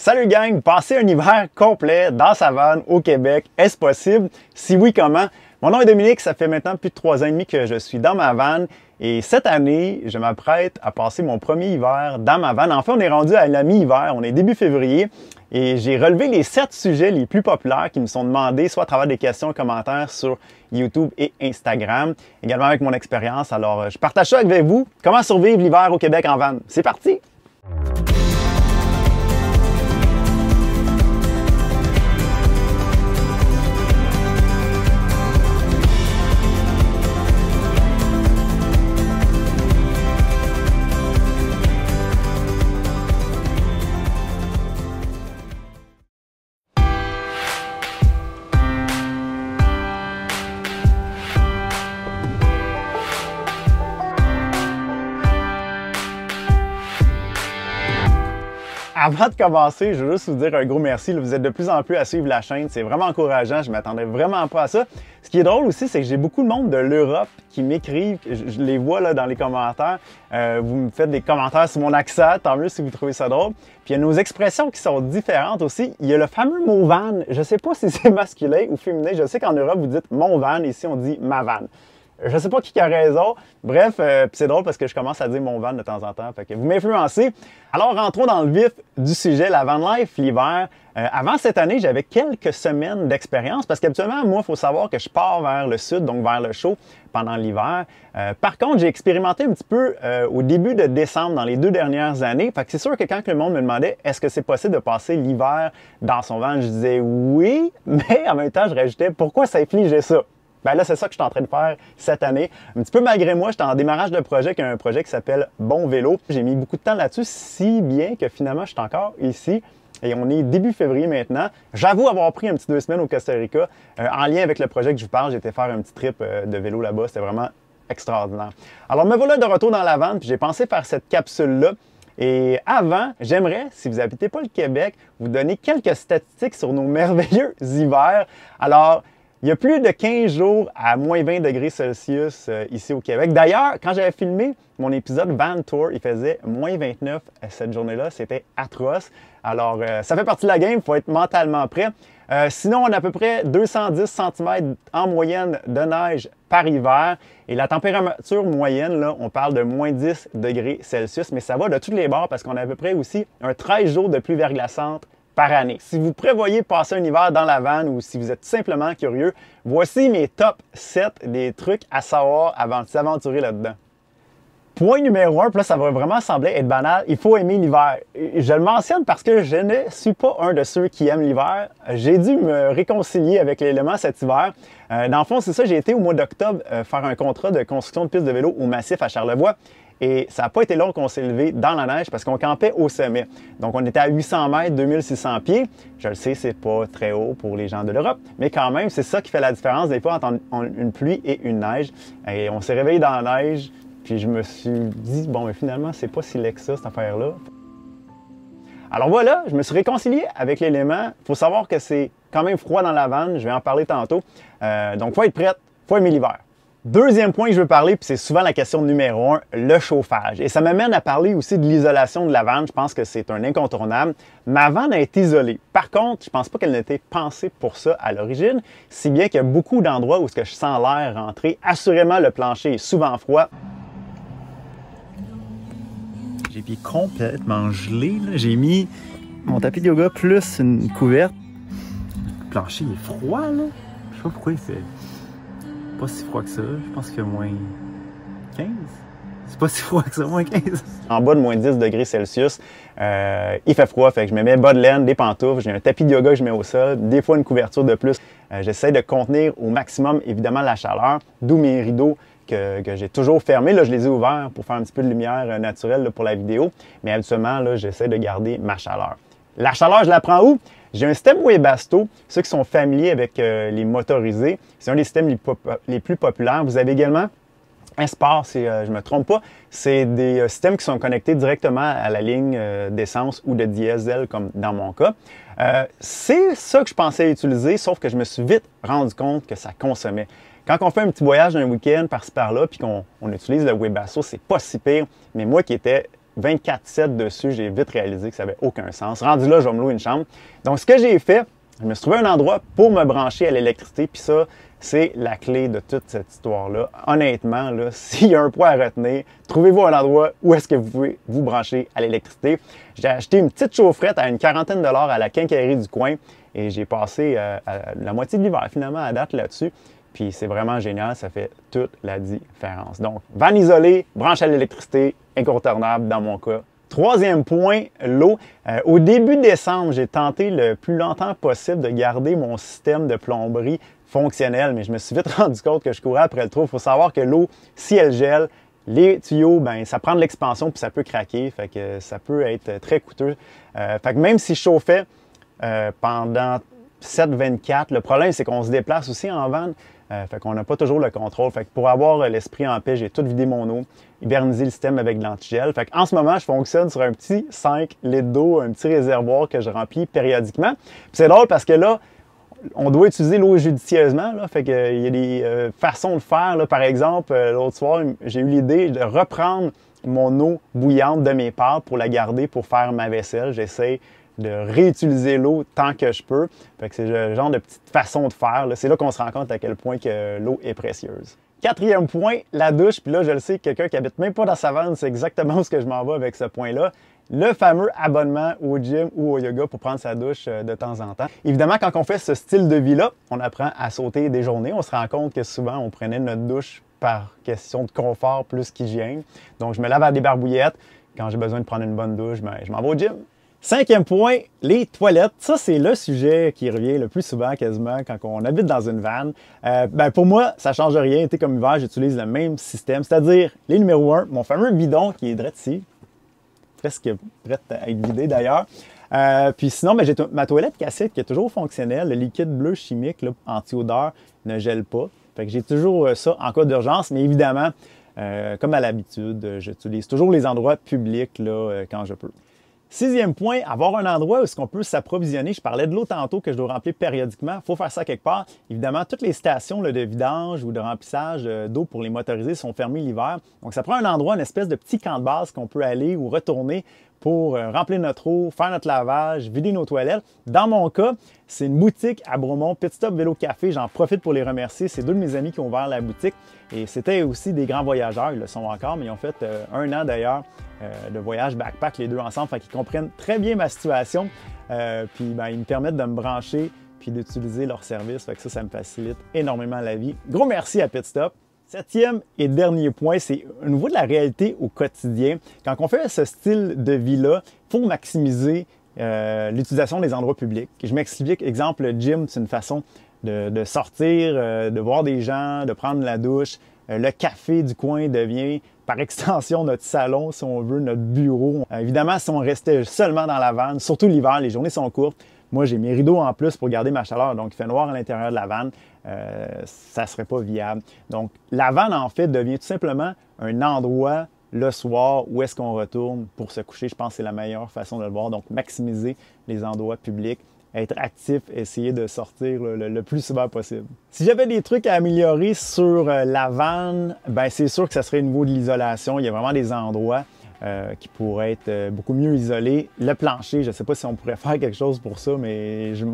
Salut gang, passer un hiver complet dans sa vanne au Québec, est-ce possible? Si oui, comment? Mon nom est Dominique, ça fait maintenant plus de 3 ans et demi que je suis dans ma vanne et cette année, je m'apprête à passer mon premier hiver dans ma vanne. En fait, on est rendu à la mi-hiver, on est début février et j'ai relevé les 7 sujets les plus populaires qui me sont demandés, soit à travers des questions et commentaires sur YouTube et Instagram, également avec mon expérience. Alors, je partage ça avec vous. Comment survivre l'hiver au Québec en vanne? C'est parti! Avant de commencer, je veux juste vous dire un gros merci. Vous êtes de plus en plus à suivre la chaîne. C'est vraiment encourageant. Je ne m'attendais vraiment pas à ça. Ce qui est drôle aussi, c'est que j'ai beaucoup de monde de l'Europe qui m'écrivent. Je les vois là, dans les commentaires. Vous me faites des commentaires sur mon accent. Tant mieux si vous trouvez ça drôle. Puis il y a nos expressions qui sont différentes aussi. Il y a le fameux mot van. Je ne sais pas si c'est masculin ou féminin. Je sais qu'en Europe, vous dites mon van. Ici, on dit ma van. Je ne sais pas qui a raison. Bref, c'est drôle parce que je commence à dire mon van de temps en temps. Fait que vous m'influencez. Alors, rentrons dans le vif du sujet, la van life, l'hiver. Avant cette année, j'avais quelques semaines d'expérience parce qu'habituellement, moi, il faut savoir que je pars vers le sud, donc vers le chaud pendant l'hiver. Par contre, j'ai expérimenté un petit peu au début de décembre, dans les 2 dernières années. Fait que c'est sûr que quand le monde me demandait est-ce que c'est possible de passer l'hiver dans son van, je disais oui, mais en même temps, je rajoutais pourquoi s'infliger ça? Ben là, c'est ça que je suis en train de faire cette année. Un petit peu malgré moi, j'étais en démarrage de projet, qui est un projet qui s'appelle Bon Vélo. J'ai mis beaucoup de temps là-dessus, si bien que finalement, je suis encore ici. Et on est début février maintenant. J'avoue avoir pris un petit 2 semaines au Costa Rica. En lien avec le projet que je vous parle, j'ai été faire un petit trip de vélo là-bas. C'était vraiment extraordinaire. Alors, me voilà de retour dans la vanne, puis j'ai pensé faire cette capsule-là. Et avant, j'aimerais, si vous n'habitez pas le Québec, vous donner quelques statistiques sur nos merveilleux hivers. Alors, il y a plus de 15 jours à moins 20 degrés Celsius ici au Québec. D'ailleurs, quand j'avais filmé mon épisode Van Tour, il faisait moins 29 cette journée-là. C'était atroce. Alors, ça fait partie de la game. Il faut être mentalement prêt. Sinon, on a à peu près 210 cm en moyenne de neige par hiver. Et la température moyenne, là, on parle de moins 10 degrés Celsius. Mais ça va de tous les bords parce qu'on a à peu près aussi un 13 jours de pluie verglaçante par année. Si vous prévoyez passer un hiver dans la vanne ou si vous êtes simplement curieux, voici mes top 7 des trucs à savoir avant de s'aventurer là-dedans. Point numéro 1, puis là, ça va vraiment sembler être banal, il faut aimer l'hiver. Je le mentionne parce que je ne suis pas un de ceux qui aiment l'hiver. J'ai dû me réconcilier avec l'élément cet hiver. Dans le fond, c'est ça, j'ai été au mois d'octobre faire un contrat de construction de piste de vélo au Massif à Charlevoix. Et ça n'a pas été long qu'on s'est levé dans la neige parce qu'on campait au sommet. Donc, on était à 800 mètres, 2600 pieds. Je le sais, c'est pas très haut pour les gens de l'Europe, mais quand même, c'est ça qui fait la différence des fois entre une pluie et une neige. Et on s'est réveillé dans la neige, puis je me suis dit, bon, mais finalement, c'est pas si laid que ça, cette affaire-là. Alors voilà, je me suis réconcilié avec l'élément. Il faut savoir que c'est quand même froid dans la vanne, je vais en parler tantôt. Donc, il faut être prête, il faut aimer l'hiver. Deuxième point que je veux parler, puis c'est souvent la question numéro 1, le chauffage. Et ça m'amène à parler aussi de l'isolation de la vanne. Je pense que c'est un incontournable. Ma vanne est isolée. Par contre, je pense pas qu'elle n'était pensée pour ça à l'origine, si bien qu'il y a beaucoup d'endroits où je sens l'air rentrer. Assurément, le plancher est souvent froid. J'ai les pieds complètement gelés. J'ai mis mon tapis de yoga plus une couverte. Le plancher est froid, là. Je sais pas pourquoi il fait pas si froid que ça. Je pense que moins 15. C'est pas si froid que ça, moins 15. En bas de moins 10 degrés Celsius, il fait froid, fait que je me mets bas de laine, des pantoufles, j'ai un tapis de yoga que je mets au sol, des fois une couverture de plus. J'essaie de contenir au maximum, évidemment, la chaleur, d'où mes rideaux que j'ai toujours fermés. Là, je les ai ouverts pour faire un petit peu de lumière naturelle là, pour la vidéo, mais habituellement, là, j'essaie de garder ma chaleur. La chaleur, je la prends où? J'ai un système Webasto. Ceux qui sont familiers avec les motorisés, c'est un des systèmes les plus populaires. Vous avez également Insport, si je ne me trompe pas. C'est des systèmes qui sont connectés directement à la ligne d'essence ou de diesel, comme dans mon cas. C'est ça que je pensais utiliser, sauf que je me suis vite rendu compte que ça consommait. Quand on fait un petit voyage d'un week-end par-ci par-là, puis qu'on utilise le Webasto, c'est pas si pire. Mais moi qui étais 24/7 dessus, j'ai vite réalisé que ça n'avait aucun sens. Rendu là, je vais me louer une chambre. Donc, ce que j'ai fait, je me suis trouvé un endroit pour me brancher à l'électricité, puis ça, c'est la clé de toute cette histoire-là. Honnêtement, là, s'il y a un point à retenir, trouvez-vous un endroit où est-ce que vous pouvez vous brancher à l'électricité. J'ai acheté une petite chaufferette à une quarantaine de dollars à la quincaillerie du coin et j'ai passé la moitié de l'hiver finalement à date là-dessus. Puis c'est vraiment génial, ça fait toute la différence. Donc, van isolé, branche à l'électricité, incontournable dans mon cas. Troisième point, l'eau. Au début décembre, j'ai tenté le plus longtemps possible de garder mon système de plomberie fonctionnel, mais je me suis vite rendu compte que je courais après le trou. Il faut savoir que l'eau, si elle gèle, les tuyaux, ben, ça prend de l'expansion puis ça peut craquer, fait que ça peut être très coûteux. Fait que même si je chauffais pendant 7/24, le problème c'est qu'on se déplace aussi en van. Fait qu'on n'a pas toujours le contrôle. Fait que pour avoir l'esprit en paix, j'ai tout vidé mon eau, hibernisé le système avec de l'antigel. Fait qu'en ce moment, je fonctionne sur un petit 5 litres d'eau, un petit réservoir que je remplis périodiquement. Puis c'est drôle parce que là, on doit utiliser l'eau judicieusement. Là. Fait qu'il y a des façons de faire. Là. Par exemple, l'autre soir, j'ai eu l'idée de reprendre mon eau bouillante de mes pâtes pour la garder pour faire ma vaisselle. J'essaie de réutiliser l'eau tant que je peux. Fait que c'est le genre de petite façon de faire. C'est là qu'on se rend compte à quel point que l'eau est précieuse. Quatrième point, la douche. Puis là, je le sais, quelqu'un qui habite même pas dans sa vanne, c'est exactement où je m'en vais avec ce point-là. Le fameux abonnement au gym ou au yoga pour prendre sa douche de temps en temps. Évidemment, quand on fait ce style de vie-là, on apprend à sauter des journées. On se rend compte que souvent, on prenait notre douche par question de confort plus qu'hygiène. Donc, je me lave à des barbouillettes. Quand j'ai besoin de prendre une bonne douche, ben, je m'en vais au gym. Cinquième point, les toilettes. Ça, c'est le sujet qui revient le plus souvent quasiment quand on habite dans une van. Ben pour moi, ça ne change rien. Été comme hiver, j'utilise le même système, c'est-à-dire les numéro 1, mon fameux bidon qui est direct ici, presque prêt à être vidé d'ailleurs. Puis sinon, ben, j'ai ma toilette cassette qui est toujours fonctionnelle. Le liquide bleu chimique anti-odeur ne gèle pas. Fait que j'ai toujours ça en cas d'urgence, mais évidemment, comme à l'habitude, j'utilise toujours les endroits publics là, quand je peux. Sixième point, avoir un endroit où est-ce qu'on peut s'approvisionner. Je parlais de l'eau tantôt que je dois remplir périodiquement. Il faut faire ça quelque part. Évidemment, toutes les stations là, de vidange ou de remplissage d'eau pour les motorisés sont fermées l'hiver. Donc, ça prend un endroit, une espèce de petit camp de base qu'on peut aller ou retourner pour remplir notre eau, faire notre lavage, vider nos toilettes. Dans mon cas, c'est une boutique à Bromont, Pit Stop Vélo Café. J'en profite pour les remercier. C'est deux de mes amis qui ont ouvert la boutique. Et c'était aussi des grands voyageurs, ils le sont encore, mais ils ont fait un an d'ailleurs de voyage backpack les deux ensemble. Fait qu'ils comprennent très bien ma situation. Puis ben, ils me permettent de me brancher puis d'utiliser leur service. Fait que ça me facilite énormément la vie. Gros merci à Pit Stop. Septième et dernier point, c'est au niveau de la réalité au quotidien. Quand on fait ce style de vie-là, il faut maximiser l'utilisation des endroits publics. Je m'explique, exemple, le gym, c'est une façon de sortir, de voir des gens, de prendre la douche. Le café du coin devient, par extension, notre salon, si on veut, notre bureau. Évidemment, si on restait seulement dans la vanne, surtout l'hiver, les journées sont courtes. Moi, j'ai mes rideaux en plus pour garder ma chaleur, donc il fait noir à l'intérieur de la vanne. Ça ne serait pas viable. Donc, la vanne, en fait, devient tout simplement un endroit le soir où est-ce qu'on retourne pour se coucher. Je pense que c'est la meilleure façon de le voir. Donc, maximiser les endroits publics, être actif, essayer de sortir le plus souvent possible. Si j'avais des trucs à améliorer sur la vanne, ben c'est sûr que ça serait au niveau de l'isolation. Il y a vraiment des endroits qui pourraient être beaucoup mieux isolés. Le plancher, je ne sais pas si on pourrait faire quelque chose pour ça, mais je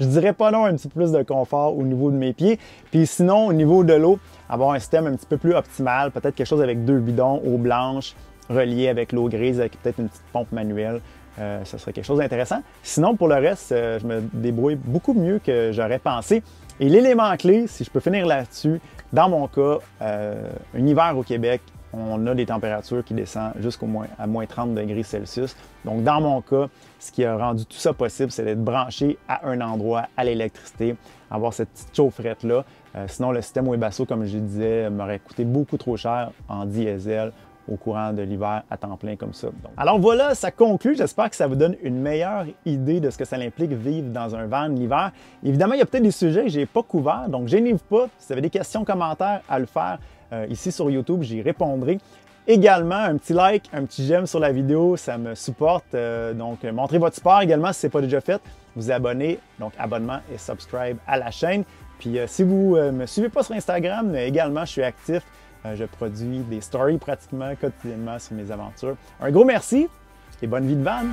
dirais pas non, un petit peu plus de confort au niveau de mes pieds. Puis sinon, au niveau de l'eau, avoir un système un petit peu plus optimal, peut-être quelque chose avec 2 bidons, eau blanche, relié avec l'eau grise, avec peut-être une petite pompe manuelle. Ce serait quelque chose d'intéressant. Sinon, pour le reste, je me débrouille beaucoup mieux que j'aurais pensé. Et l'élément clé, si je peux finir là-dessus, dans mon cas, un hiver au Québec, on a des températures qui descendent jusqu'à moins 30 degrés Celsius. Donc, dans mon cas, ce qui a rendu tout ça possible, c'est d'être branché à un endroit, à l'électricité, avoir cette petite chaufferette-là. Sinon, le système Webasto, comme je disais, m'aurait coûté beaucoup trop cher en diesel au courant de l'hiver à temps plein comme ça. Donc, alors voilà, ça conclut. J'espère que ça vous donne une meilleure idée de ce que ça implique vivre dans un van l'hiver. Évidemment, il y a peut-être des sujets que je n'ai pas couverts, donc gênez-vous pas. Si vous avez des questions, commentaires à le faire ici sur YouTube, j'y répondrai. Également, un petit like, un petit j'aime sur la vidéo, ça me supporte. Donc, montrez votre support également si ce n'est pas déjà fait. Vous abonnez, donc abonnement et subscribe à la chaîne. Puis si vous ne me suivez pas sur Instagram, également, je suis actif. Je produis des stories pratiquement quotidiennement sur mes aventures. Un gros merci et bonne vie de van!